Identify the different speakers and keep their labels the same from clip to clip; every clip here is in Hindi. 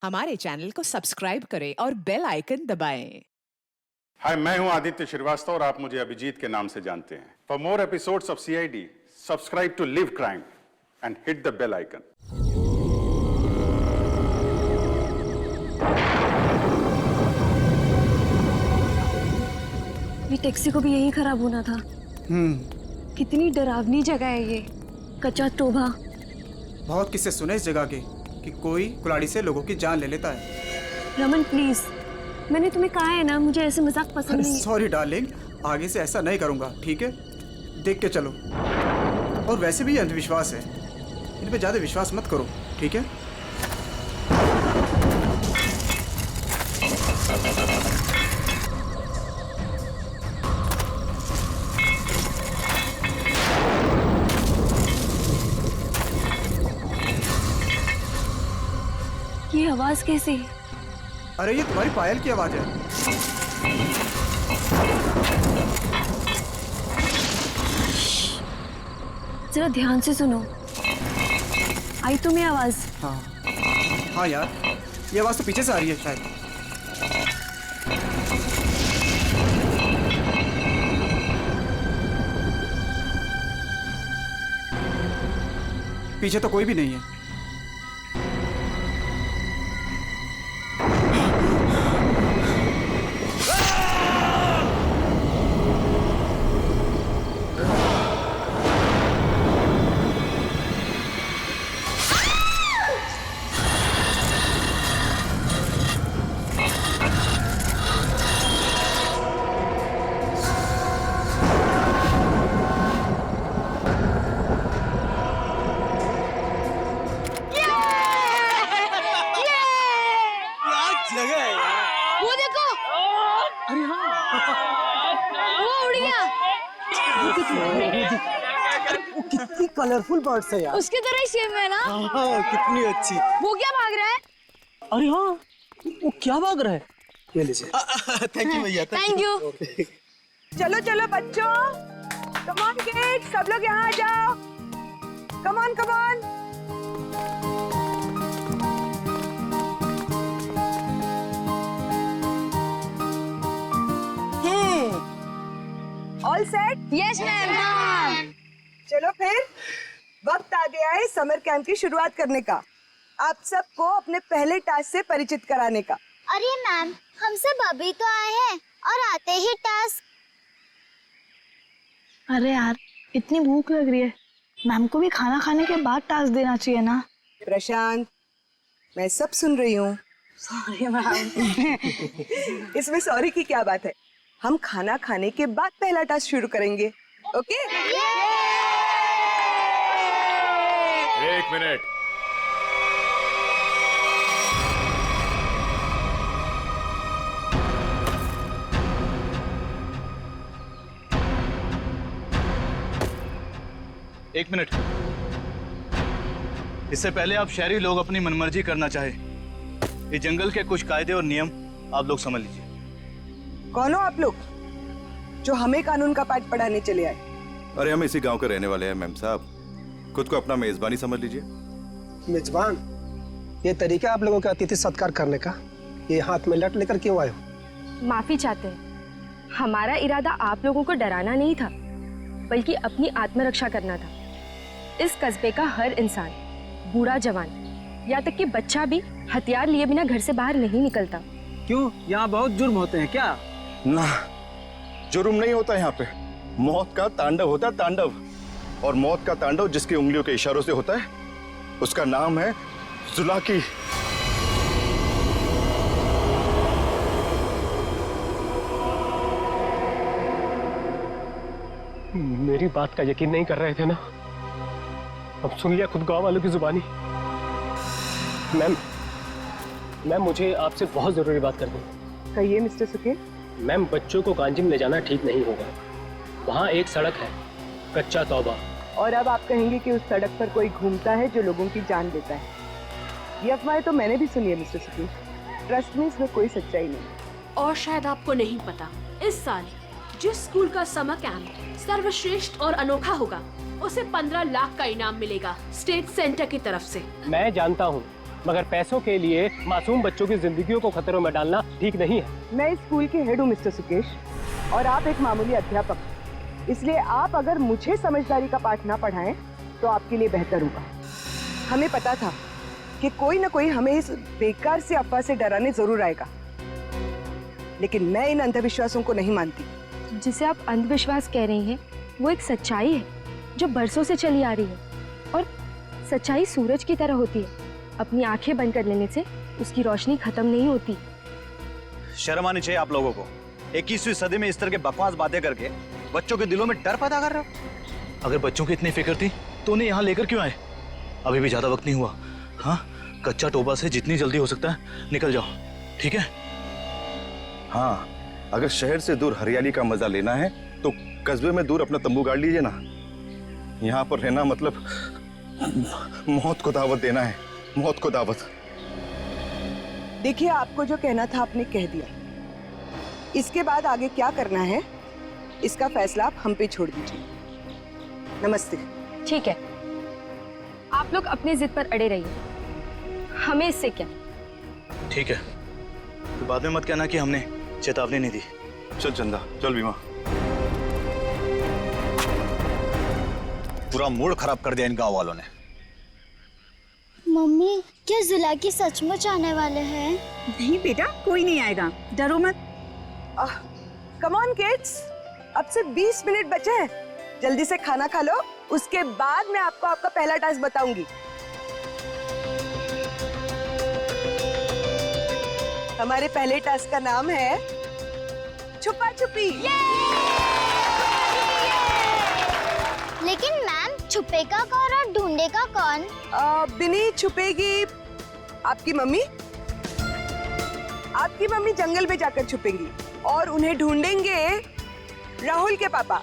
Speaker 1: हमारे चैनल को सब्सक्राइब करें और बेल आइकन दबाएं।
Speaker 2: हाय, मैं हूं आदित्य श्रीवास्तव और आप मुझे अभिजीत के नाम से जानते हैं। For more episodes of CID, subscribe to live crime and hit the bell icon.
Speaker 3: ये टैक्सी को भी यही खराब होना था। कितनी डरावनी जगह है ये, कच्चा टोभा।
Speaker 4: बहुत किस्से सुने इस जगह के कि कोई कुल्हाड़ी से लोगों की जान ले लेता है।
Speaker 3: रमन प्लीज, मैंने तुम्हें कहा है ना, मुझे ऐसे मजाक पसंद नहीं।
Speaker 4: सॉरी डार्लिंग, आगे से ऐसा नहीं करूंगा, ठीक है? देख के चलो। और वैसे भी ये अंधविश्वास है, इन पे ज्यादा विश्वास मत करो, ठीक है?
Speaker 3: ये आवाज कैसी?
Speaker 4: अरे ये तुम्हारी पायल की आवाज है।
Speaker 3: जरा ध्यान से सुनो, आई तुम्हें आवाज?
Speaker 4: हाँ यार, ये आवाज तो पीछे से आ रही है शायद। पीछे तो कोई भी नहीं है।
Speaker 3: वो देखो,
Speaker 5: अरे हाँ,
Speaker 3: वो उड़ गया।
Speaker 5: वो कितनी कलरफुल बर्ड्स है यार।
Speaker 3: उसकी तरह ही सेम है ना?
Speaker 5: हाँ, कितनी अच्छी।
Speaker 3: वो क्या भाग रहा है?
Speaker 5: अरे हाँ, वो क्या भाग रहा है? ये लीजिए। थैंक यू भैया।
Speaker 3: Thank you.
Speaker 6: चलो चलो बच्चों, कम ऑन किड्स, सब लोग यहाँ आ जाओ। Come on come on. All set?
Speaker 3: Yes ma'am.
Speaker 6: चलो फिर वक्त आ गया है समर कैंप की शुरुआत करने का। आप सबको अपने पहले टास्क से परिचित कराने का।
Speaker 7: अरे मैम, हम सब अभी तो आए हैं और आते ही टास्क।
Speaker 8: अरे यार, इतनी भूख लग रही है, मैम को भी खाना खाने के बाद टास्क देना चाहिए ना।
Speaker 6: प्रशांत, मैं सब सुन रही हूँ।
Speaker 8: Sorry ma'am.
Speaker 6: इसमें सॉरी की क्या बात है? हम खाना खाने के बाद पहला टास्क शुरू करेंगे, ओके?
Speaker 9: एक मिनट।
Speaker 10: एक मिनट। इससे पहले आप शहरी लोग अपनी मनमर्जी करना चाहे, ये जंगल के कुछ कायदे और नियम आप लोग समझ लीजिए।
Speaker 6: कौन हो आप लोग जो हमें कानून का पाठ पढ़ाने चले आए?
Speaker 9: अरे हम इसी गांव के रहने वाले हैं मैम साहब, खुद को अपना मेजबानी समझ लीजिए।
Speaker 5: मेजबान, ये तरीका आप लोगों का अतिथि सत्कार करने का, ये हाथ में लट लेकर क्यों आए हो?
Speaker 3: माफी चाहते हैं, हमारा इरादा आप लोगों को डराना नहीं था, बल्कि अपनी आत्मरक्षा करना था। इस कस्बे का हर इंसान, बूढ़ा जवान, या तक कि बच्चा भी हथियार लिए बिना घर से बाहर नहीं निकलता।
Speaker 5: क्यों, यहाँ बहुत जुर्म होते हैं क्या?
Speaker 9: ना, जुर्म नहीं होता यहाँ पे, मौत का तांडव होता है, तांडव। और मौत का तांडव जिसकी उंगलियों के इशारों से होता है, उसका नाम है जुलाकी।
Speaker 11: मेरी बात का यकीन नहीं कर रहे थे ना? अब सुन लिया खुद गांव वालों की जुबानी। मैम मुझे आपसे बहुत जरूरी बात करनी है।
Speaker 6: कहिए मिस्टर सुके।
Speaker 11: मैम, बच्चों को कांजिम ले जाना ठीक नहीं होगा। वहाँ एक सड़क है, कच्चा तौबा।
Speaker 6: और अब आप कहेंगे कि उस सड़क पर कोई घूमता है जो लोगों की जान लेता है। ये अफवाहें तो मैंने भी सुनी है मिस्टर सुके। ट्रस्ट में इसमें कोई सच्चाई नहीं।
Speaker 12: और शायद आपको नहीं पता, इस साल जिस स्कूल का समर कैंप सर्वश्रेष्ठ और अनोखा होगा, उसे 15 लाख का इनाम मिलेगा स्टेट सेंटर की तरफ से।
Speaker 11: मैं जानता हूँ, मगर पैसों के लिए मासूम बच्चों की जिंदगियों को खतरों में डालना ठीक नहीं है।
Speaker 6: मैं इस स्कूल के हेड हूँ मिस्टर सुकेश, और आप एक मामूली अध्यापक। इसलिए आप अगर मुझे समझदारी का पाठ ना पढ़ाएं तो आपके लिए बेहतर होगा। हमें पता था कि कोई ना कोई हमें इस बेकार से अफवाह से डराने जरूर आएगा, लेकिन मैं इन अंधविश्वासों को नहीं मानती।
Speaker 3: जिसे आप अंधविश्वास कह रही हैं वो एक सच्चाई है जो बरसों से चली आ रही है, और सच्चाई सूरज की तरह होती है, अपनी आंखें बंद कर लेने से उसकी रोशनी खत्म नहीं होती।
Speaker 10: शर्म आनी चाहिए आप लोगों को। 21वीं सदी में इस तरह के बकवास बातें करके बच्चों के दिलों में डर पैदा कर रहे हो। अगर बच्चों की इतनी फिक्र थी तो उन्हें यहाँ लेकर क्यों आए? अभी भी ज्यादा वक्त नहीं हुआ। हाँ, कच्चा टोबा से जितनी जल्दी हो सकता है निकल जाओ, ठीक है?
Speaker 9: हाँ, अगर शहर से दूर हरियाली का मजा लेना है तो कस्बे में दूर अपना तंबू गाड़ लीजिए ना। यहाँ पर रहना मतलब मौत को दावत देना है, मौत को दावत।
Speaker 6: देखिए, आपको जो कहना था आपने कह दिया। इसके बाद आगे क्या करना है इसका फैसला आप हम पे छोड़ दीजिए। नमस्ते।
Speaker 3: ठीक है, आप लोग अपनी जिद पर अड़े रहिए, हमें इससे क्या।
Speaker 10: ठीक है, तो बाद में मत कहना कि हमने चेतावनी नहीं दी।
Speaker 9: चल चंदा, चल बीमा।
Speaker 10: पूरा मूड खराब कर दिया इन गांव वालों ने।
Speaker 7: मम्मी, क्या जुलाकी सचमुच आने वाले हैं?
Speaker 6: नहीं बेटा, कोई नहीं आएगा, डरो मत। कम ऑन किड्स, अब से 20 मिनट बचे हैं। जल्दी से खाना खा लो, उसके बाद मैं आपको आपका पहला टास्क बताऊंगी। हमारे पहले टास्क का नाम है छुपा छुपी।
Speaker 7: लेकिन मैम, छुपेगा कौन और ढूंढेगा कौन?
Speaker 6: बिनी छुपेगी आपकी मम्मी। आपकी मम्मी जंगल में जाकर छुपेंगी और उन्हें ढूंढेंगे राहुल के पापा।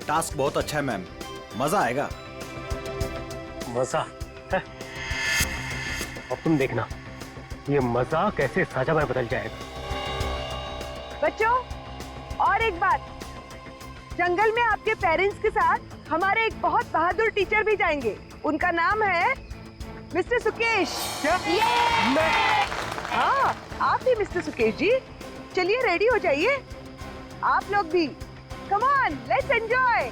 Speaker 4: टास्क बहुत अच्छा है मैम, मजा आएगा।
Speaker 11: मजा है? अब तुम देखना ये मजा कैसे सजा में बदल जाएगा।
Speaker 6: बच्चों, और एक बात, जंगल में आपके पेरेंट्स के साथ हमारे एक बहुत बहादुर टीचर भी जाएंगे। उनका नाम है मिस्टर सुकेश।
Speaker 11: क्या?
Speaker 6: हाँ, आप भी मिस्टर सुकेश जी। चलिए रेडी हो जाइए, आप लोग भी। Come on, let's enjoy.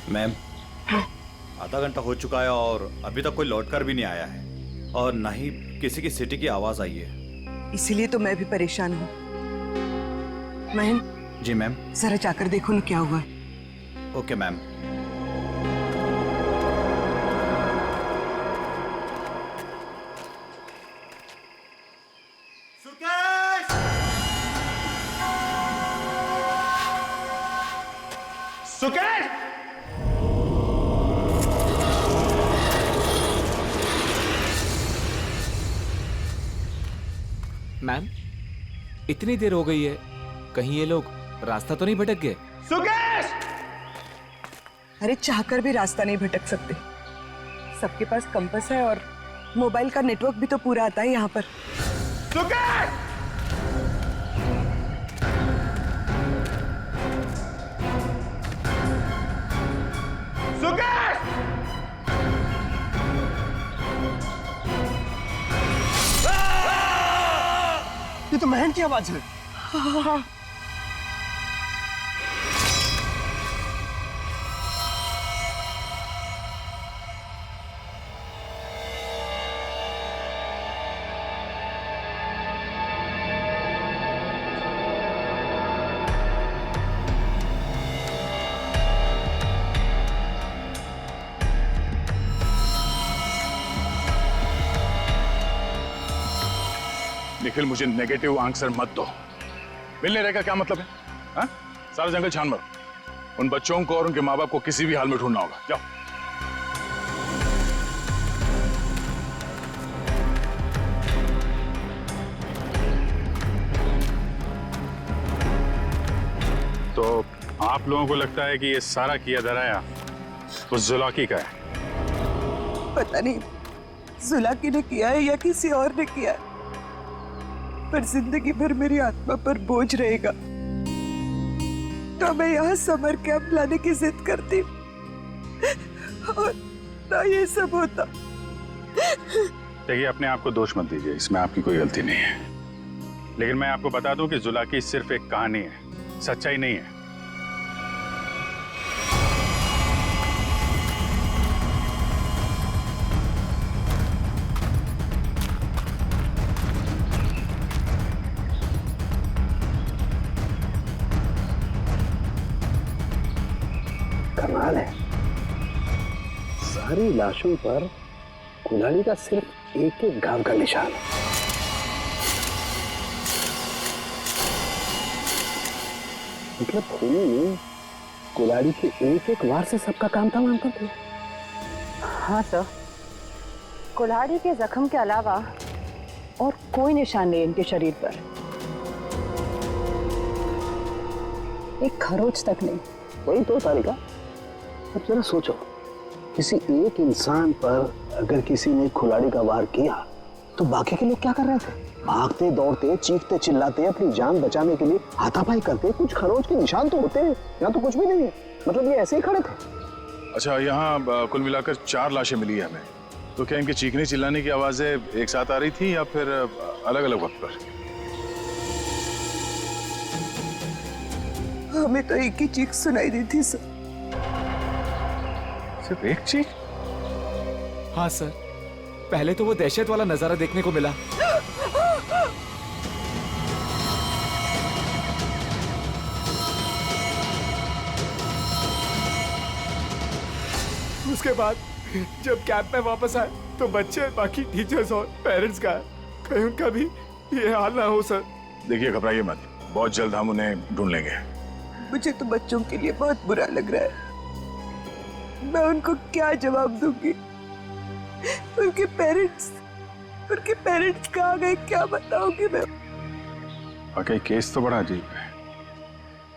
Speaker 13: Ma'am, आधा घंटा हो चुका है और अभी तक कोई लौटकर भी नहीं आया है, और ना ही किसी की सीटी की आवाज आई है।
Speaker 6: इसीलिए तो मैं भी परेशान हूँ। महिम।
Speaker 13: जी मैम।
Speaker 6: जरा जाकर देखो ना क्या हुआ है।
Speaker 13: Okay ma'am.
Speaker 2: सुकेश!
Speaker 14: मैम, इतनी देर हो गई है, कहीं ये लोग रास्ता तो नहीं भटक गए?
Speaker 2: सुकेश!
Speaker 6: अरे चाहकर भी रास्ता नहीं भटक सकते। सबके पास कंपास है और मोबाइल का नेटवर्क भी तो पूरा आता है यहाँ पर।
Speaker 2: सुकेश! सुकेश!
Speaker 5: ये तो महन की आवाज है।
Speaker 15: निखिल, मुझे नेगेटिव आंसर मत दो। मिलने रहेगा क्या मतलब है? हाँ? सारा जंगल छान मारो। उन बच्चों को और उनके माँ बाप को किसी भी हाल में ढूंढना होगा। जाओ।
Speaker 2: तो आप लोगों को लगता है कि ये सारा किया धराया उस जुलाकी का है?
Speaker 6: पता नहीं जुलाकी ने किया है या किसी और ने किया है, पर जिंदगी भर मेरी आत्मा पर बोझ रहेगा। तो मैं यहाँ समर कैंप लाने की जिद करती और ना ये सब होता।
Speaker 2: देखिए, अपने आप को दोष मत दीजिए, इसमें आपकी कोई गलती नहीं है। लेकिन मैं आपको बता दूं कि जुलाकी सिर्फ एक कहानी है, सच्चाई नहीं है।
Speaker 5: कमाल है, सारी लाशों पर कुल्हाड़ी का सिर्फ एक एक घाव का निशान है। मतलब खूनी ने कुल्हाड़ी के एक एक वार से सबका काम तमाम कर दिया।
Speaker 6: हाँ सर, कुल्हाड़ी के जख्म के अलावा और कोई निशान नहीं इनके शरीर पर, एक खरोच तक नहीं।
Speaker 5: वही तो तारिका, अब जरा सोचो, किसी एक इंसान पर अगर किसी ने कुल्हाड़ी का वार किया तो बाकी के लोग क्या कर रहे थे? भागते दौड़ते, चीखते चिल्लाते, अपनी जान बचाने के लिए हाथापाई करते। कुछ खरोच के निशान तो होते हैं, यहाँ तो कुछ भी नहीं है। मतलब ये ऐसे ही खड़े थे।
Speaker 15: अच्छा, यहाँ कुल मिलाकर 4 लाशें मिली है हमें। तो क्या इनके चीखने चिल्लाने की आवाजें एक साथ आ रही थी या फिर अलग अलग वक्त पर?
Speaker 6: हमें तो एक ही चीख सुनाई दी थी सर।
Speaker 2: सिर्फ एक चीख?
Speaker 14: हाँ सर, पहले तो वो दहशत वाला नजारा देखने को मिला। उसके बाद जब कैंप में वापस आए तो बच्चे, बाकी टीचर्स और पेरेंट्स का कहीं उनका भी ये हाल ना हो सर।
Speaker 15: देखिए, घबराइए मत, बहुत जल्द हम उन्हें ढूंढ लेंगे।
Speaker 6: मुझे तो बच्चों के लिए बहुत बुरा लग रहा है। मैं उनको क्या जवाब दूंगी? उनके पेरेंट्स कहाँ गए, क्या बताऊंगी मैं?
Speaker 2: वाकई केस तो बड़ा अजीब है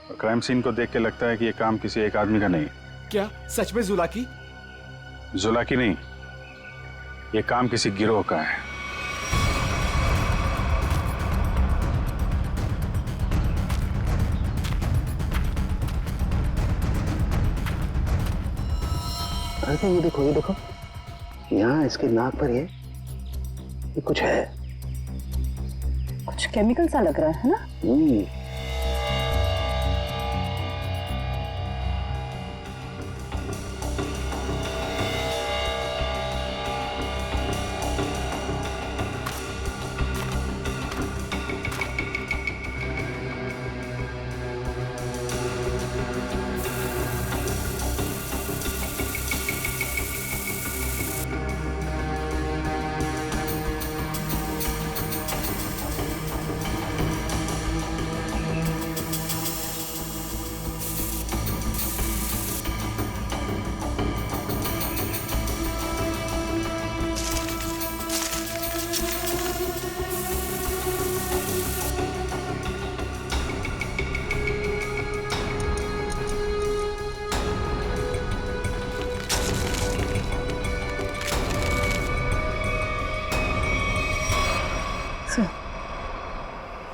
Speaker 2: और क्राइम सीन को देख के लगता है कि ये काम किसी एक आदमी का नहीं।
Speaker 14: क्या सच में जुलाकी?
Speaker 2: जुलाकी नहीं, ये काम किसी गिरोह का है।
Speaker 5: अरे ये देखो, ये देखो, यहाँ इसके नाक पर ये कुछ है।
Speaker 6: कुछ केमिकल सा लग रहा है ना?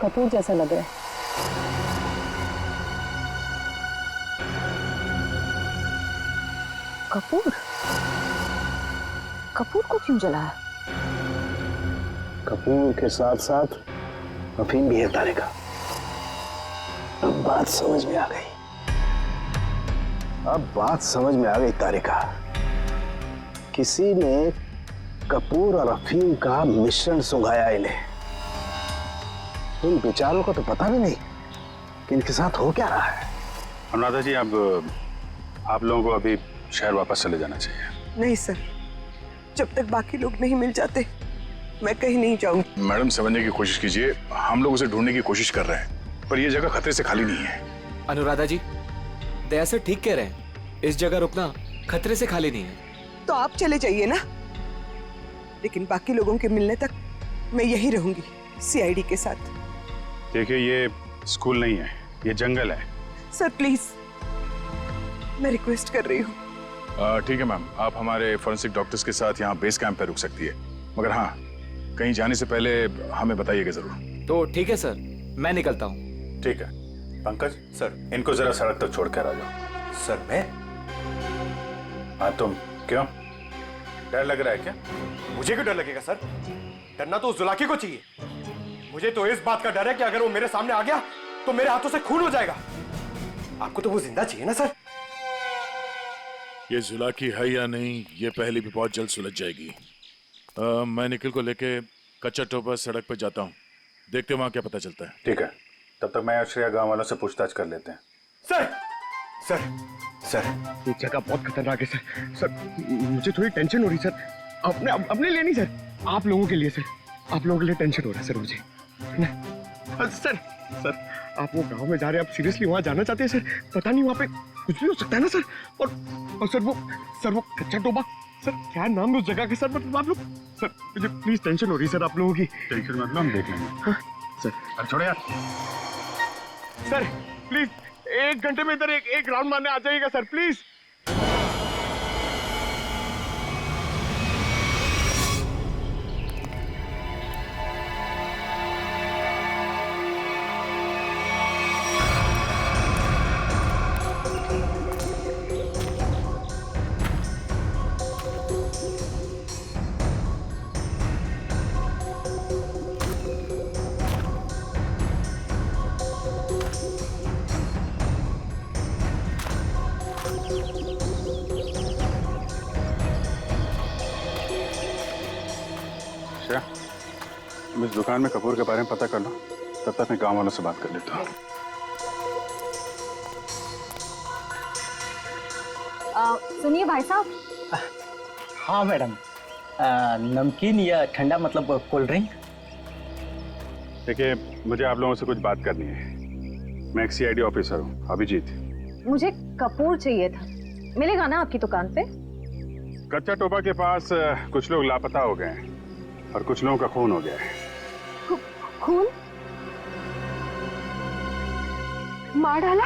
Speaker 6: कपूर जैसा लग रहा है। कपूर? कपूर को क्यों जलाया?
Speaker 5: कपूर के साथ साथ अफीम भी है तारिका। अब बात समझ में आ गई। अब बात समझ में आ गई तारिका। किसी ने कपूर और अफीम का मिश्रण सुंघाया इन्हें। इन बेचारों को तो पता भी नहीं कि इनके साथ हो क्या रहा है।
Speaker 2: अनुराधा जी, अब आप लोगों को अभी शहर वापस चले जाना चाहिए।
Speaker 6: नहीं सर, जब तक बाकी लोग नहीं मिल जाते मैं कहीं नहीं जाऊंगी।
Speaker 15: मैडम, समझने की कोशिश कीजिए, हम लोग उसे ढूंढने की कोशिश कर रहे हैं, पर यह जगह खतरे से खाली नहीं है।
Speaker 14: अनुराधा जी, दया सर ठीक कह रहे हैं, इस जगह रुकना खतरे से खाली नहीं है।
Speaker 6: तो आप चले जाइए ना, लेकिन बाकी लोगों के मिलने तक मैं यहीं रहूंगी सीआईडी के साथ।
Speaker 2: देखिए, ये स्कूल नहीं है, ये जंगल है।
Speaker 6: सर प्लीज, मैं रिक्वेस्ट कर रही हूँ।
Speaker 15: ठीक है मैम, आप हमारे फॉरेंसिक डॉक्टर्स के साथ यहाँ बेस कैंप पे रुक सकती है, मगर हाँ, कहीं जाने से पहले हमें बताइएगा जरूर।
Speaker 14: तो ठीक है सर, मैं निकलता हूँ।
Speaker 2: ठीक है। पंकज सर, इनको जरा सड़क तक छोड़ कर आ जाओ।
Speaker 10: सर मैं?
Speaker 2: हाँ तुम, क्यों डर लग रहा है क्या?
Speaker 16: मुझे क्यों डर लगेगा सर? डरना तो उस जुलाकी को चाहिए। मुझे तो इस बात का डर है कि अगर वो मेरे सामने आ गया तो मेरे हाथों से खून हो जाएगा। आपको तो वो जिंदा चाहिए ना सर?
Speaker 15: ये जुलाकी है या नहीं, ये पहले भी बहुत जल्द सुलझ जाएगी। मैं निखिल को लेके कच्चा टोपा सड़क पर जाता हूँ, देखते वहां क्या पता चलता है।
Speaker 2: ठीक है, तब तक मैं और श्रेया गांव वालों से पूछताछ कर लेते हैं।
Speaker 16: सर सर सर, ये जगह बहुत खतरनाक है सर। सर मुझे थोड़ी टेंशन हो रही सर। अपने लिए नहीं सर, आप लोगों के लिए सर। आप लोगों के लिए टेंशन हो रहा है सर मुझे। सर सर, आप वो गांव में जा रहे हैं, आप सीरियसली वहां जाना चाहते हैं सर? पता नहीं वहां पे कुछ भी हो सकता है ना सर। और सर वो कच्चा टोबा, सर क्या नाम है उस जगह के सर? मतलब आप लोग सर, मुझे प्लीज टेंशन हो रही है सर आप लोगों की।
Speaker 2: टेंशन मतलब हम देख लेंगे।
Speaker 16: हाँ सर।
Speaker 2: अब छोड़ो यार।
Speaker 16: सर प्लीज 1 घंटे में इधर एक राउंड मारने आ जाइएगा सर प्लीज।
Speaker 2: तुम इस दुकान में कपूर के बारे में पता कर लो, तब तक मैं गांव वालों से बात कर लेता हूँ।
Speaker 3: सुनिए भाई साहब।
Speaker 11: हाँ मैडम, नमकीन या ठंडा मतलब कोल्ड ड्रिंक?
Speaker 2: देखिए, मुझे आप लोगों से कुछ बात करनी है। मैं एक सीआईडी ऑफिसर हूँ, अभिजीत।
Speaker 3: मुझे कपूर चाहिए था, मिलेगा ना आपकी दुकान पे?
Speaker 2: कच्चा टोबा के पास कुछ लोग लापता हो गए हैं और कुछ लोगों का खून हो गया है।
Speaker 3: खून? मार डाला?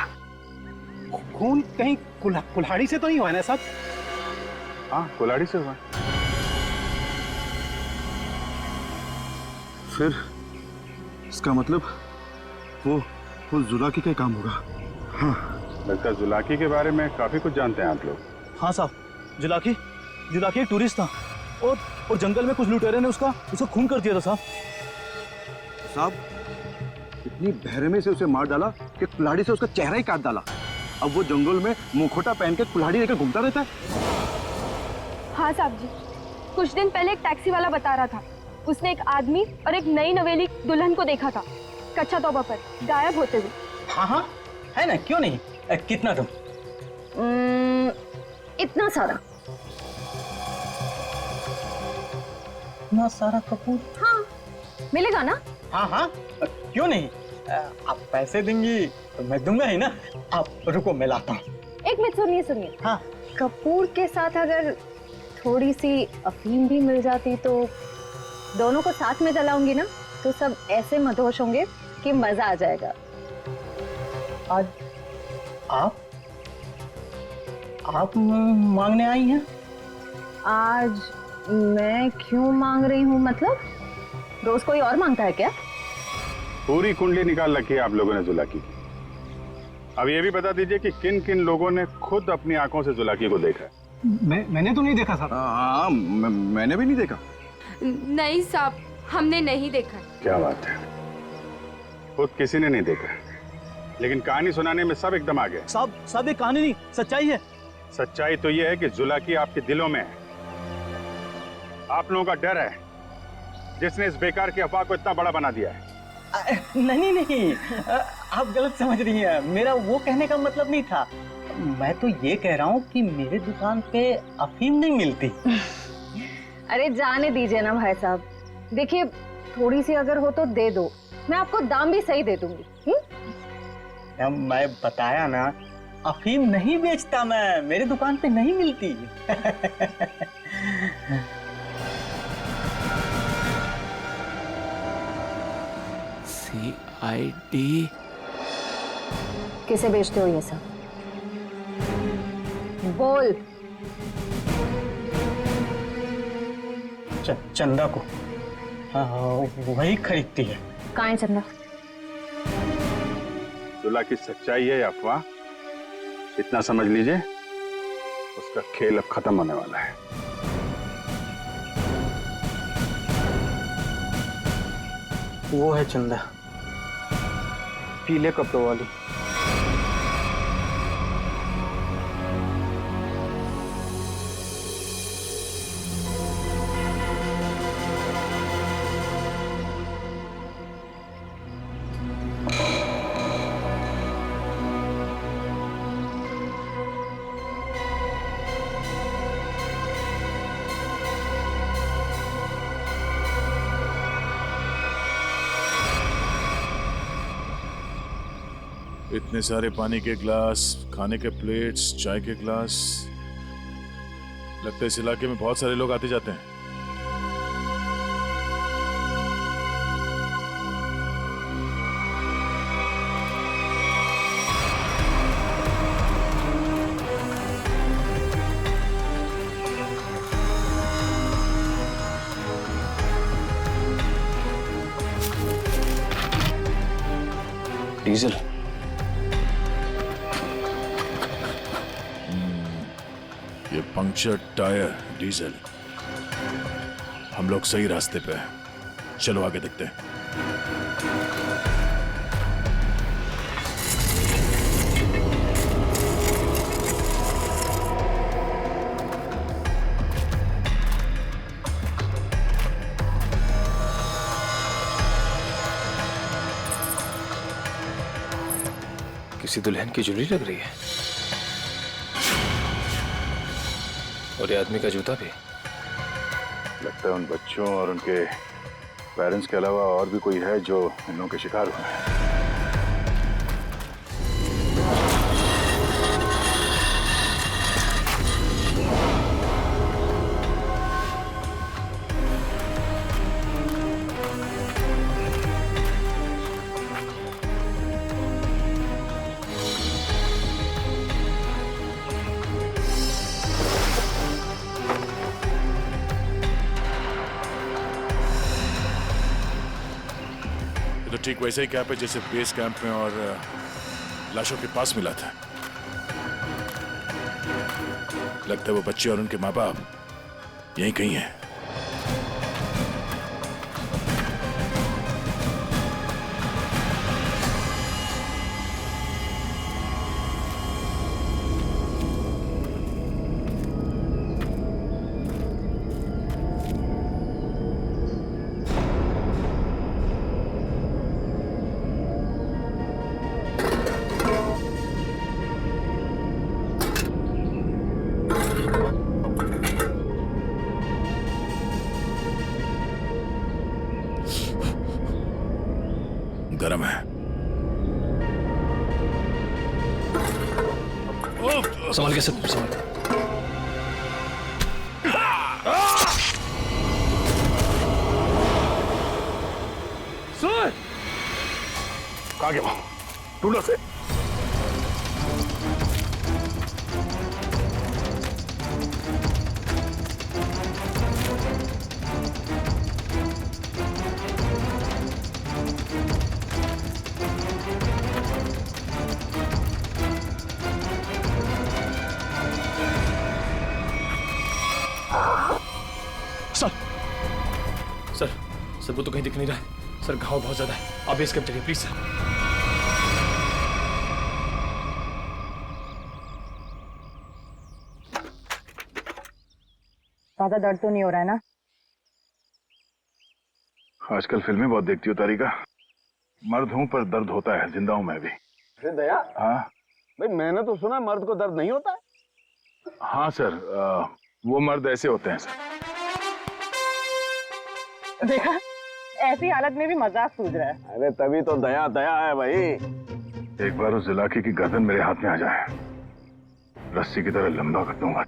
Speaker 5: खून कहीं कुल्हाड़ी से तो नहीं हुआ ना साहब?
Speaker 2: हाँ, कुल्हाड़ी से हुआ।
Speaker 9: फिर इसका मतलब वो जुलाकी का काम होगा।
Speaker 2: हाँ, लगता है जुलाकी के बारे में काफी कुछ जानते हैं आप लोग।
Speaker 10: हाँ साहब, जुलाकी एक टूरिस्ट था और जंगल में कुछ लुटेरे ने उसका खून कर दिया था
Speaker 9: साहब, इतनी बहरमे से उसे मार डाला कि कुल्हाड़ी से उसका चेहरा ही काट डाला। अब वो जंगल में मुखौटा पहन के कुल्हाड़ी लेकर घूमता रहता है।
Speaker 3: हाँ साहब जी, कुछ दिन पहले एक टैक्सी वाला बता रहा था, उसने एक आदमी और एक नई नवेली दुल्हन को देखा था कच्चा तोबा पर गायब होते हुए।
Speaker 11: हाँ है ना, क्यों नहीं? कितना तुम?
Speaker 3: इतना सारा।
Speaker 11: इतना सारा कपूर?
Speaker 3: हाँ, मिलेगा ना?
Speaker 11: हाँ, क्यों नहीं? आप पैसे देंगी तो मैं दूंगा ही ना। आप रुको, मैं लाता हूँ।
Speaker 3: एक मिनट, सुनिए।
Speaker 11: हाँ,
Speaker 3: कपूर के साथ अगर थोड़ी सी अफीम भी मिल जाती तो दोनों को साथ में जलाऊंगी ना, तो सब ऐसे मदहोश होंगे कि मजा आ जाएगा।
Speaker 11: आज आप मांगने आई हैं?
Speaker 3: आज मैं क्यों मांग रही हूँ? मतलब रोज कोई और मांगता है क्या?
Speaker 2: पूरी कुंडली निकाल रखी है आप लोगों ने जुलाकी की। अब ये भी बता दीजिए कि किन किन लोगों ने खुद अपनी आंखों से जुलाकी को देखा है?
Speaker 5: मैंने तो नहीं देखा साहब।
Speaker 9: हाँ, मैंने भी नहीं देखा।
Speaker 12: नहीं साहब, हमने नहीं देखा।
Speaker 2: क्या बात है, खुद किसी ने नहीं देखा, लेकिन कहानी सुनाने में सब एकदम आ गए।
Speaker 10: सब एक कहानी नहीं, सच्चाई है।
Speaker 2: सच्चाई तो यह है कि जुलाकी आपके दिलों में है। आप लोगों का डर है जिसने इस बेकार की अफवाह को इतना बड़ा बना दिया है।
Speaker 17: नहीं, आप गलत समझ रही हैं। मेरा वो कहने का मतलब नहीं था। मैं तो ये कह रहा हूँ कि मेरे दुकान पे अफीम नहीं मिलती।
Speaker 3: अरे जाने दीजिए ना भाई साहब, देखिए थोड़ी सी अगर हो तो दे दो, मैं आपको दाम भी सही दे दूंगी।
Speaker 17: मैं बताया ना, अफीम नहीं बेचता मैं, मेरे दुकान पे नहीं मिलती।
Speaker 18: CID
Speaker 3: किसे बेचते हो ये सब? बोल।
Speaker 17: चंदा को। हाँ, वही खरीदती है।
Speaker 3: कहाँ है चंदा?
Speaker 2: जुलाकी सच्चाई है या अफवाह, इतना समझ लीजिए, उसका खेल अब खत्म होने वाला है।
Speaker 4: वो है चंदा, पीले कपड़ों वाली।
Speaker 15: इतने सारे पानी के ग्लास, खाने के प्लेट्स, चाय के ग्लास। लगता है इस इलाके में बहुत सारे लोग आते जाते हैं।
Speaker 5: डीजल।
Speaker 15: ये पंक्चर टायर, डीजल। हम लोग सही रास्ते पे हैं। चलो आगे देखते हैं।
Speaker 18: किसी दुल्हन की ज्वेलरी लग रही है, और ये आदमी का जूता भी।
Speaker 2: लगता है उन बच्चों और उनके पेरेंट्स के अलावा और भी कोई है जो इन लोगों के शिकार हुए हैं।
Speaker 15: ठीक वैसे ही कैंप है जैसे बेस कैंप में और लाशों के पास मिला था। लगता है वो बच्चे और उनके माँ बाप यहीं कहीं हैं। गरम है।
Speaker 18: संभाल के सब संभाल।
Speaker 15: सर कहाँ गया? ढूंढो से।
Speaker 18: सर वो तो कहीं दिख नहीं रहा है। सर घाव बहुत ज्यादा है, आप बेस कैंप चलिए प्लीज सर।
Speaker 6: ज्यादा दर्द तो नहीं हो रहा है ना?
Speaker 15: आजकल फिल्में बहुत देखती हो तारिका। मर्द हूं पर दर्द होता है, जिंदा हूं मैं भी।
Speaker 5: अरे दया,
Speaker 15: हाँ
Speaker 5: भाई मैंने तो सुना मर्द को दर्द नहीं होता है।
Speaker 15: हाँ सर, वो मर्द ऐसे होते हैं सर।
Speaker 6: देखा, ऐसी हालत में भी मजाक सूझ रहा है।
Speaker 5: अरे तभी तो दया दया है भाई।
Speaker 15: एक बार उस जुलाकी की गर्दन मेरे हाथ में आ जाए, रस्सी की तरह लंबा कर दूंगा।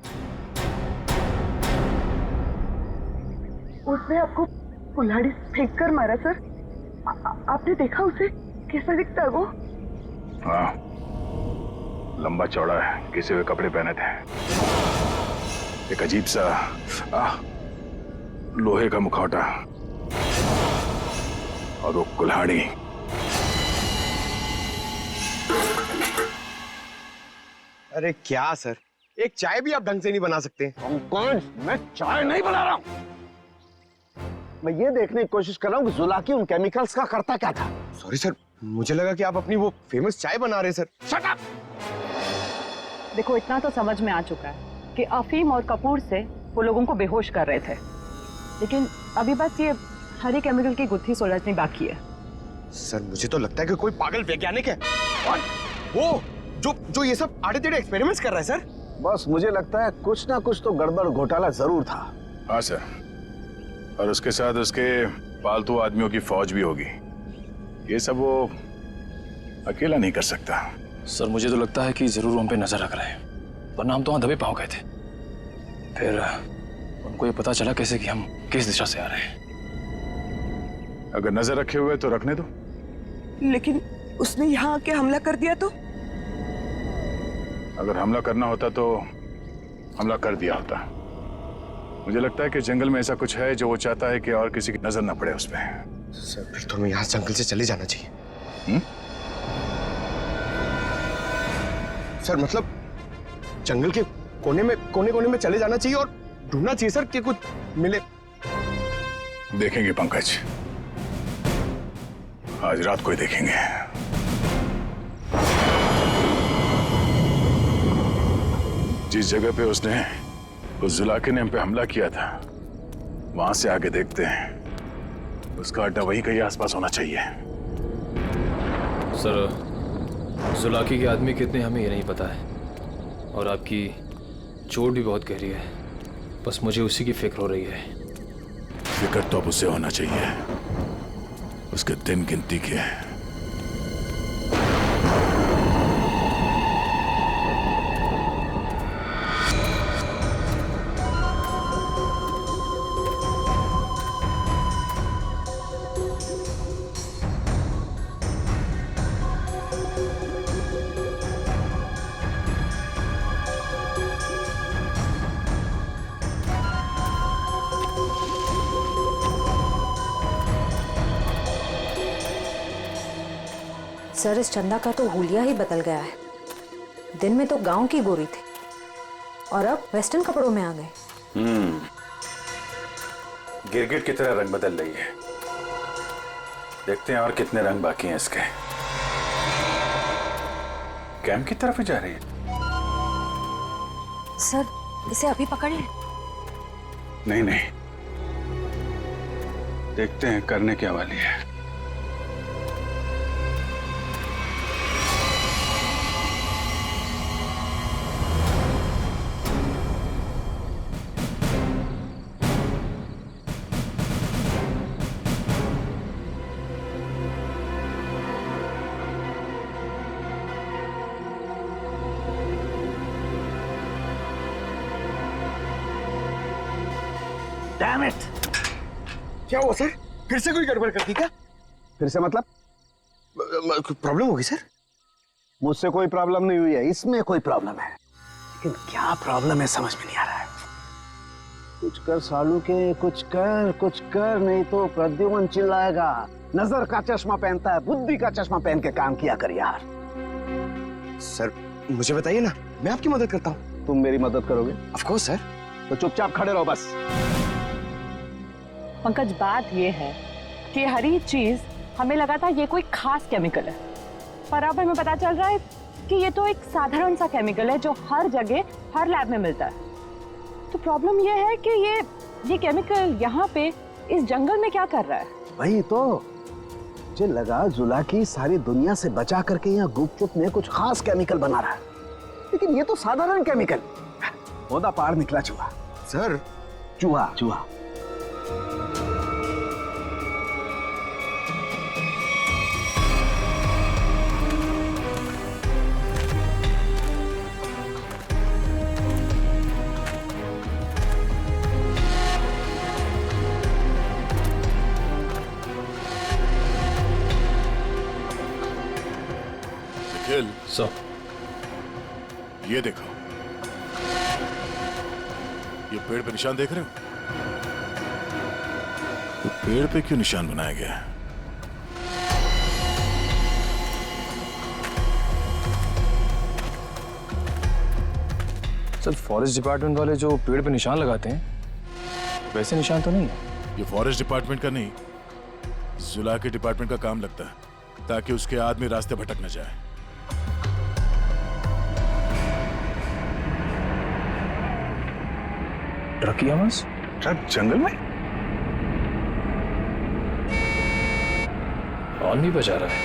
Speaker 6: उसने आपको कुल्हाड़ी फेंक कर मारा सर? आपने देखा उसे? कैसा दिखता है वो?
Speaker 15: हाँ, लंबा चौड़ा है, घिसे हुए कपड़े पहने थे, एक अजीब सा लोहे का मुखौटा और वो कुल्हाड़ी।
Speaker 16: अरे क्या सर, एक चाय भी आप ढंग से नहीं बना सकते?
Speaker 5: कौन? मैं चाय नहीं बना रहा हूं। मैं ये देखने की कोशिश कर रहा हूं कि जुलाकी उन केमिकल्स का करता क्या था।
Speaker 16: सॉरी सर, मुझे लगा कि आप अपनी वो फेमस चाय बना रहे हैं सर।
Speaker 5: Shut up!
Speaker 6: देखो, इतना तो समझ में आ चुका है कि अफीम और कपूर से वो लोगों को बेहोश कर रहे थे, लेकिन अभी बस ये हरी केमिकल की गुत्थी सुलझनी बाकी है।
Speaker 16: सर मुझे तो लगता है कि कोई पागल वैज्ञानिक है और वो जो ये सब आड़े टेढ़े एक्सपेरिमेंट्स कर रहा है सर।
Speaker 5: बस मुझे लगता है कुछ ना कुछ तो गड़बड़ घोटाला जरूर था।
Speaker 15: हाँ सर, और उसके साथ उसके पालतू आदमियों की फौज भी होगी। ये सब वो अकेला नहीं कर सकता।
Speaker 18: सर मुझे तो लगता है कि जरूर उन पे नजर रख रहे हैं, वरना हम तो वहां दबे पांव गए थे। फिर उनको ये पता चला कैसे कि हम किस दिशा से आ रहे हैं।
Speaker 15: अगर नजर रखे हुए तो रखने दो।
Speaker 6: लेकिन उसने यहाँ आके हमला कर दिया तो?
Speaker 15: अगर हमला करना होता तो हमला कर दिया होता। मुझे लगता है कि जंगल में ऐसा कुछ है जो वो चाहता है कि और किसी की नजर ना पड़े उस पर।
Speaker 16: सर फिर तो हमें यहाँ जंगल से चले जाना चाहिए। सर मतलब जंगल के कोने में चले जाना चाहिए और ढूंढना चाहिए सर कि कुछ मिले।
Speaker 15: देखेंगे पंकज, आज रात को ही देखेंगे। जिस जगह पे उसने उस जुलाके ने हम पे हमला किया था, वहां से आगे देखते हैं। उसका अड्डा वहीं कहीं आसपास होना चाहिए।
Speaker 18: सर जुलाकी के आदमी कितने हमें ये नहीं पता है, और आपकी चोट भी बहुत गहरी है। बस मुझे उसी की फिक्र हो रही है।
Speaker 15: फिक्र तो अब उसे होना चाहिए, उसके दिन गिनती के।
Speaker 19: सर इस चंदा का तो हुलिया ही बदल गया है। दिन में तो गांव की गोरी थी और अब वेस्टर्न कपड़ों में आ गए।
Speaker 2: गिरगिट की तरह रंग बदल रही है। देखते हैं और कितने रंग बाकी हैं इसके। कैंप की तरफ ही जा रही है।
Speaker 19: सर इसे अभी पकड़ लें?
Speaker 2: नहीं नहीं, देखते हैं करने क्या वाली है।
Speaker 16: Damn it! क्या हुआ सर? फिर से कोई गड़बड़ कर दी क्या?
Speaker 5: फिर से मतलब?
Speaker 16: प्रॉब्लम होगी सर?
Speaker 5: मुझसे कोई प्रॉब्लम नहीं हुई है, इसमें कोई प्रॉब्लम है। लेकिन क्या प्रॉब्लम है समझ में नहीं आ रहा है। कुछ कर सालू के, कुछ कर नहीं तो प्रद्युमन चिल्लाएगा। नजर का चश्मा पहनता है, बुद्धि का चश्मा पहन के काम किया कर यार।
Speaker 16: सर मुझे बताइए ना, मैं आपकी मदद करता हूँ।
Speaker 5: तुम मेरी मदद करोगे?
Speaker 16: Of course sir.
Speaker 5: तो चुपचाप खड़े रहो बस।
Speaker 6: पंकज, बात ये है कि हर एक चीज हमें लगा था ये कोई खास केमिकल है, पर अब हमें पता चल रहा है कि ये तो एक साधारण सा केमिकल है जो हर जगह हर लैब में मिलता है। तो प्रॉब्लम ये है कि ये केमिकल यहाँ पे इस जंगल में क्या कर रहा है?
Speaker 5: वही तो मुझे लगा जुला की सारी दुनिया से बचा करके यहाँ गुपचुप में कुछ खास केमिकल बना रहा है, लेकिन ये तो साधारण केमिकल। ओदा पार निकला चूहा।
Speaker 9: सर
Speaker 5: चूहा चूहा।
Speaker 15: सर ये देखो, ये पेड़ पे निशान देख रहे हो? तो पेड़ पे क्यों निशान बनाया गया है?
Speaker 18: सर फॉरेस्ट डिपार्टमेंट वाले जो पेड़ पे निशान लगाते हैं वैसे निशान तो नहीं है।
Speaker 15: ये फॉरेस्ट डिपार्टमेंट का नहीं, जुला के डिपार्टमेंट का काम लगता है, ताकि उसके आदमी रास्ते भटक न जाए।
Speaker 18: ट्रक की आवाज?
Speaker 9: ट्रक जंगल में?
Speaker 18: हॉर्न भी बजा रहा है।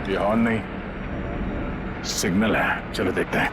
Speaker 15: ये हॉर्न नहीं, सिग्नल है। चलो देखते हैं।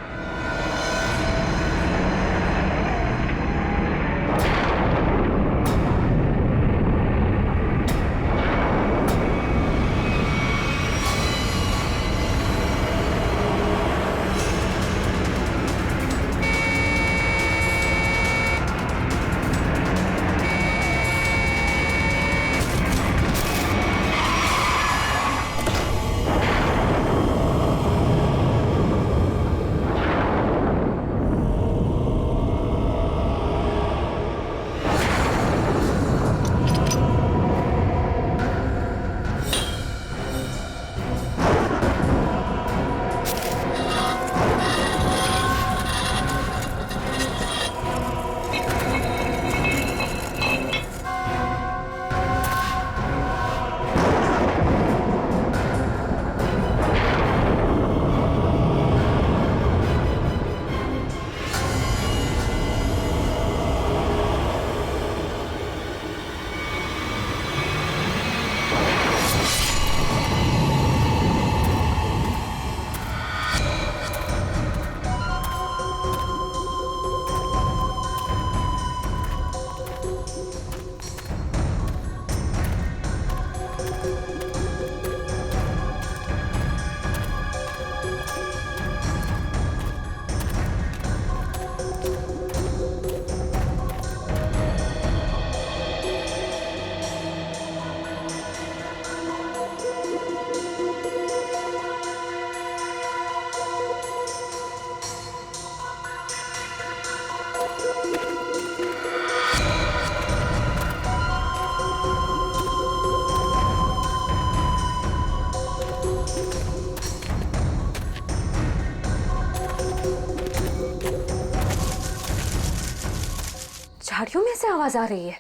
Speaker 3: झाड़ियों में से आवाज आ रही है।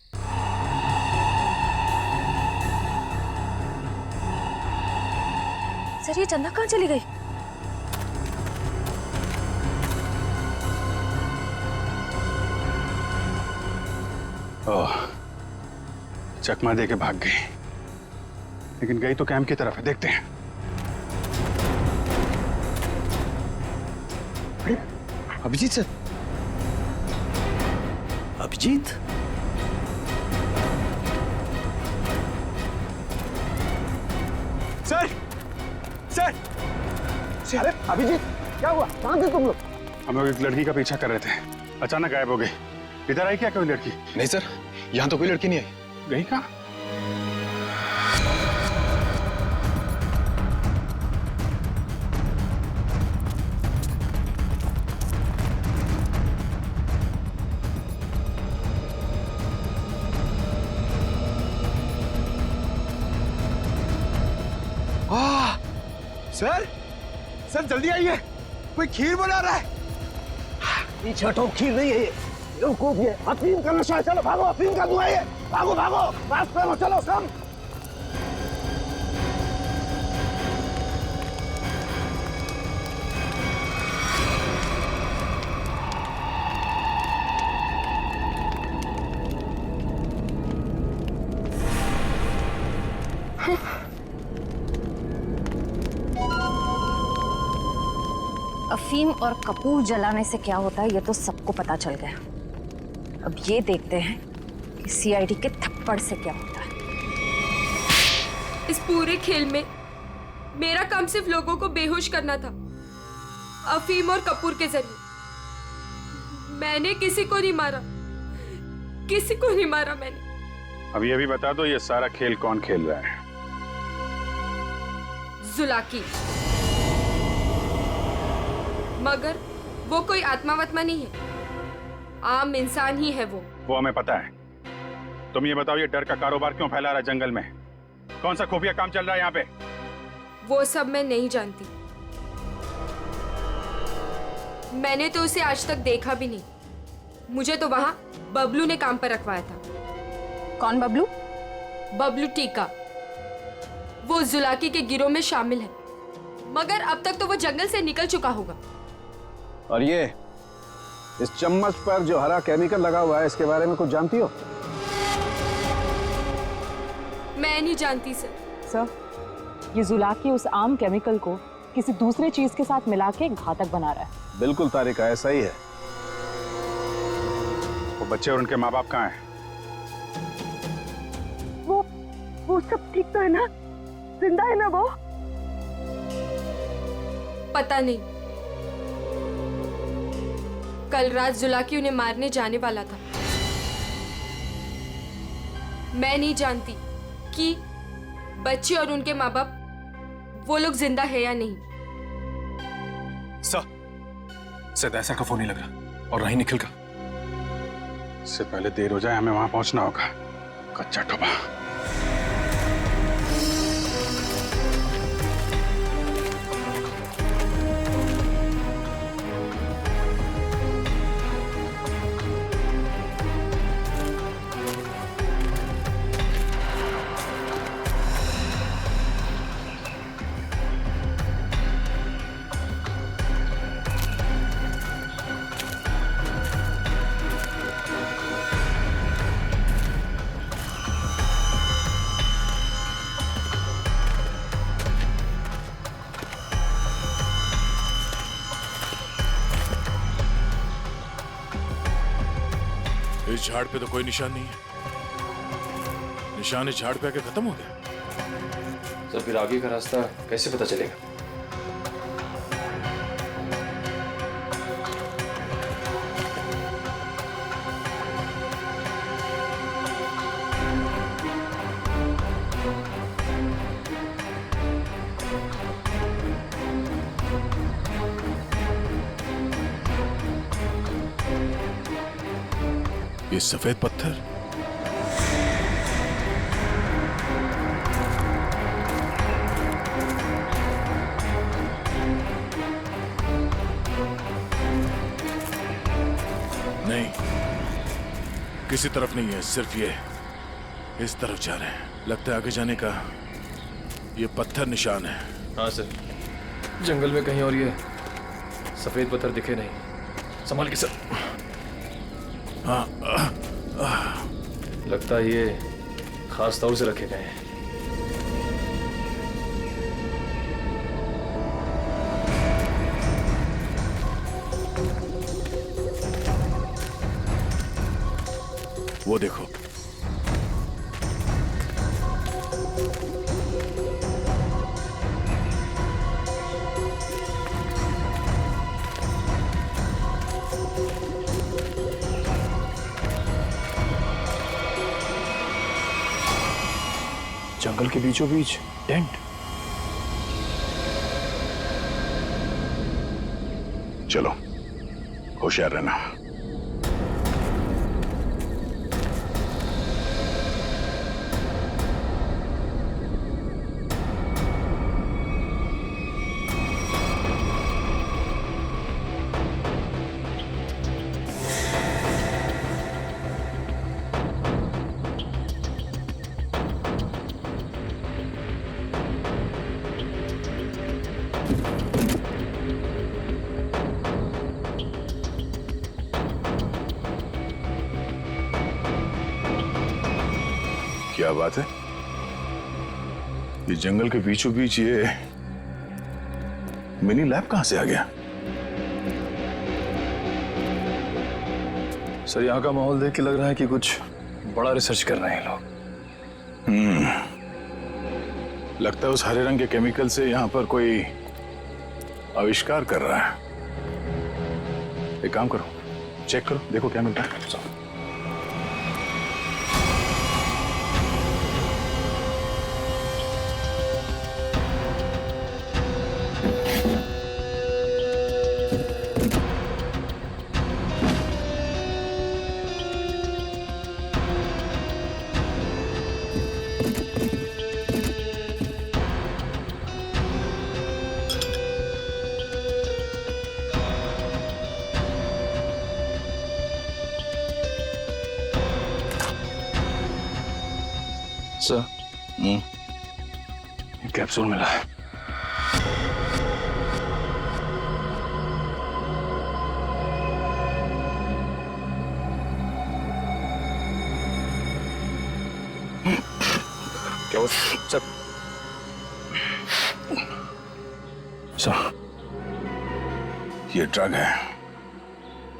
Speaker 3: सर ये चंदा कहाँ चली गई?
Speaker 2: ओह, चकमा दे के भाग गई, लेकिन गई तो कैंप की तरफ है। देखते हैं।
Speaker 4: अरे Abhijeet sir. Abhijeet?
Speaker 5: Sir sir अरे अभिजीत क्या हुआ? कहां थे तुम लोग?
Speaker 2: हम लोग एक लड़की का पीछा कर रहे थे, अचानक गायब हो गई। इधर आई क्या कोई लड़की?
Speaker 18: नहीं सर, यहाँ तो कोई लड़की नहीं आई।
Speaker 2: गई कहाँ?
Speaker 5: सर सर जल्दी आइए, कोई खीर बना रहा है। पीछे हटो, खीर नहीं है ये, बेवकूफ, ये अफीम का नशा है। चलो भागो, अफीम का धुआं है। भागो भागो, फास्ट करो, चलो कम।
Speaker 19: अफीम और कपूर जलाने से क्या होता है ये तो सबको पता चल गया। अब ये देखते हैं कि सीआईडी के थप्पड़ से क्या होता है।
Speaker 3: इस पूरे खेल में मेरा काम सिर्फ लोगों को बेहोश करना था, अफीम और कपूर के जरिए। मैंने किसी को नहीं मारा, किसी को नहीं मारा मैंने।
Speaker 2: अब ये भी बता दो, ये सारा खेल कौन खेल रहा है?
Speaker 3: जुलाकी। मगर वो कोई आत्मा वत्मा नहीं है, आम इंसान ही है वो
Speaker 2: हमें पता है। तुम ये बताओ, ये डर का कारोबार क्यों फैला रहा है जंगल में? कौन सा खुफिया काम चल रहा है यहाँ पे?
Speaker 3: वो सब मैं नहीं जानती। मैंने तो उसे आज तक देखा भी नहीं। मुझे तो वहां बबलू ने काम पर रखवाया था।
Speaker 19: कौन बबलू?
Speaker 3: बबलू टीका। वो जुलाकी के गिरोह में शामिल है, मगर अब तक तो वो जंगल से निकल चुका होगा।
Speaker 5: और ये इस चम्मच पर जो हरा केमिकल लगा हुआ है, इसके बारे में कुछ जानती हो?
Speaker 3: मैं नहीं जानती सर।
Speaker 6: सर, ये जुलाकी उस आम केमिकल को किसी दूसरे चीज के साथ मिला के घातक बना रहा है।
Speaker 5: बिल्कुल तारिका, ऐसा ही है।
Speaker 2: वो बच्चे और उनके माँ बाप कहाँ हैं?
Speaker 6: वो सब ठीक तो है ना? जिंदा है ना वो?
Speaker 3: पता नहीं। कल रात जुलाकी उन्हें मारने जाने वाला था। मैं नहीं जानती कि बच्चे और उनके माँ बाप वो लोग जिंदा है या नहीं।
Speaker 18: सर ऐसा का फोन नहीं लग रहा, और नहीं निखिल का।
Speaker 2: इससे पहले देर हो जाए, हमें वहां पहुंचना होगा। कच्चा टोपा।
Speaker 15: इस झाड़ पे तो कोई निशान नहीं है। निशान इस झाड़ पे आके खत्म हो गया।
Speaker 18: सर फिर आगे का रास्ता कैसे पता चलेगा?
Speaker 15: ये सफेद पत्थर, नहीं, किसी तरफ नहीं है, सिर्फ ये इस तरफ जा रहे हैं। लगता है आगे जाने का ये पत्थर निशान है।
Speaker 18: हाँ सर, जंगल में कहीं और ये सफेद पत्थर दिखे नहीं। संभाल के सर।
Speaker 15: हाँ,
Speaker 18: लगता है ये खास तौर से रखे गए हैं।
Speaker 15: वो देखो,
Speaker 18: जंगल के बीचों बीच टेंट।
Speaker 2: चलो, होशियार रहना।
Speaker 15: क्या बात है? ये जंगल के बीचों बीच ये मिनी लैब कहां से आ गया?
Speaker 18: सर यहाँ का माहौल देख के लग रहा है कि कुछ बड़ा रिसर्च कर रहे हैं लोग।
Speaker 15: लगता है उस हरे रंग के केमिकल से यहाँ पर कोई आविष्कार कर रहा है। एक काम करो, चेक करो, देखो क्या मिलता है।
Speaker 18: सर, कैप्सूल मिला है।
Speaker 15: क्या हुआ?
Speaker 18: सर,
Speaker 15: ये ड्रग है।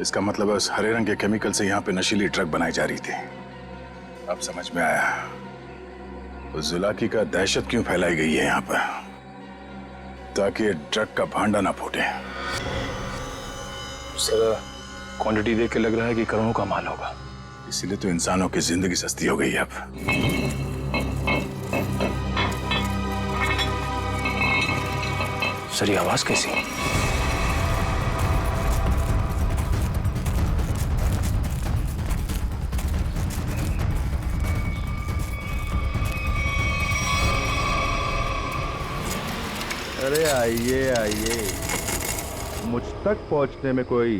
Speaker 15: इसका मतलब है उस हरे रंग के केमिकल से यहाँ पे नशीली ड्रग बनाई जा रही थी। अब समझ में आया उस जुलाकी का दहशत क्यों फैलाई गई है यहाँ पर, ताकि ड्रग का भांडा ना फूटे।
Speaker 18: सर, क्वांटिटी देख के लग रहा है कि करोड़ों का माल होगा।
Speaker 15: इसीलिए तो इंसानों की जिंदगी सस्ती हो गई है अब।
Speaker 18: सर, ये आवाज कैसी?
Speaker 9: अरे आइए आइए, मुझ तक पहुंचने में कोई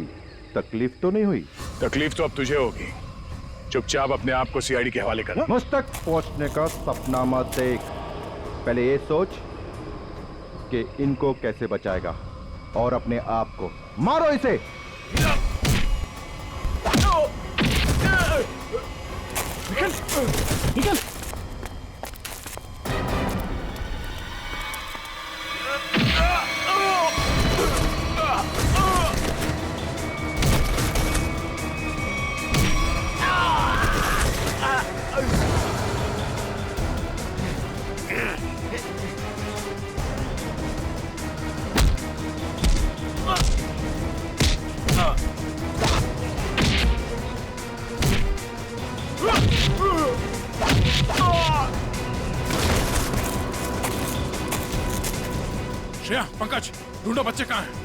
Speaker 9: तकलीफ तो नहीं हुई?
Speaker 15: तकलीफ तो अब तुझे होगी। चुपचाप अपने आप को सीआईडी के हवाले करना।
Speaker 9: मुझ तक पहुंचने का सपना मत देख, पहले ये सोच कि इनको कैसे बचाएगा, और अपने आप को मारो इसे।
Speaker 14: निकल, निकल।
Speaker 15: श्रेया, पंकज, ढूंढो बच्चे कहाँ हैं?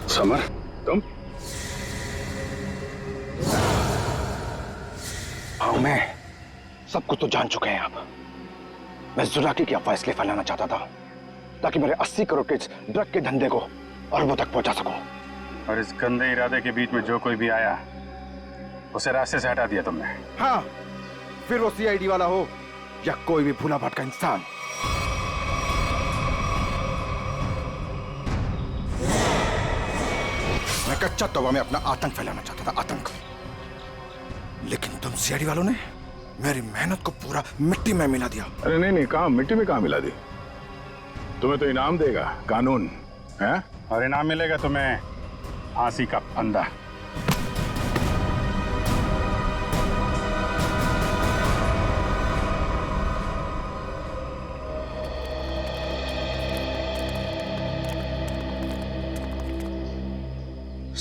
Speaker 9: समर, तुम?
Speaker 16: हाँ, मैं सब कुछ तो जान चुके हैं आप। मैं जुलाकी की अफवाह इसलिए फैलाना चाहता था ताकि मेरे 80 करोड़ के इस ड्रग के धंधे को अरबों तक पहुंचा सकूं।
Speaker 2: और इस गंदे इरादे के बीच में जो कोई भी आया, उसे रास्ते से हटा दिया तुमने।
Speaker 9: हाँ, फिर वो सीआईडी वाला हो या कोई भी भूला भटका इंसान। मैं कच्चा तौबा में अपना आतंक फैलाना चाहता था, आतंक। लेकिन तुम सीआईडी वालों ने मेरी मेहनत को पूरा मिट्टी में मिला दिया।
Speaker 15: अरे नहीं नहीं, कहाँ मिट्टी में कहाँ मिला दी? तुम्हें तो इनाम देगा कानून, है?
Speaker 2: और इनाम मिलेगा तुम्हें फांसी का फंदा।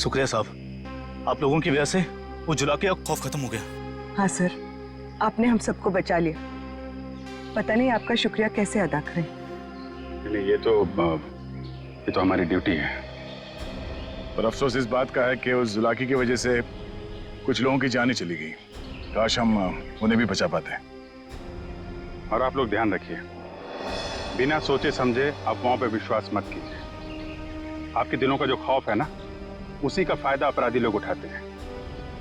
Speaker 10: शुक्रिया साहब, आप लोगों की वजह से वो जुला के अब खौफ खत्म हो गया।
Speaker 6: हाँ सर, आपने हम सबको बचा लिया। पता नहीं आपका शुक्रिया कैसे अदा करें।
Speaker 2: नहीं, ये तो हमारी ड्यूटी है।
Speaker 15: पर अफसोस इस बात का है कि उस जुलाकी की वजह से कुछ लोगों की जानें चली गई। काश हम उन्हें भी बचा पाते।
Speaker 2: और आप लोग ध्यान रखिए, बिना सोचे समझे अफवाहों पर विश्वास मत कीजिए। आपके दिलों का जो खौफ है ना, उसी का फायदा अपराधी लोग उठाते हैं।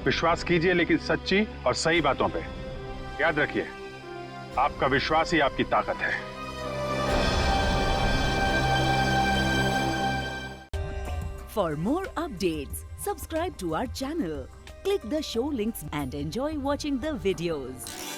Speaker 2: विश्वास कीजिए, लेकिन सच्ची और सही बातों पे। याद रखिए, आपका विश्वास ही आपकी ताकत है।
Speaker 1: For more updates, subscribe to our channel, click the show links and enjoy watching the videos.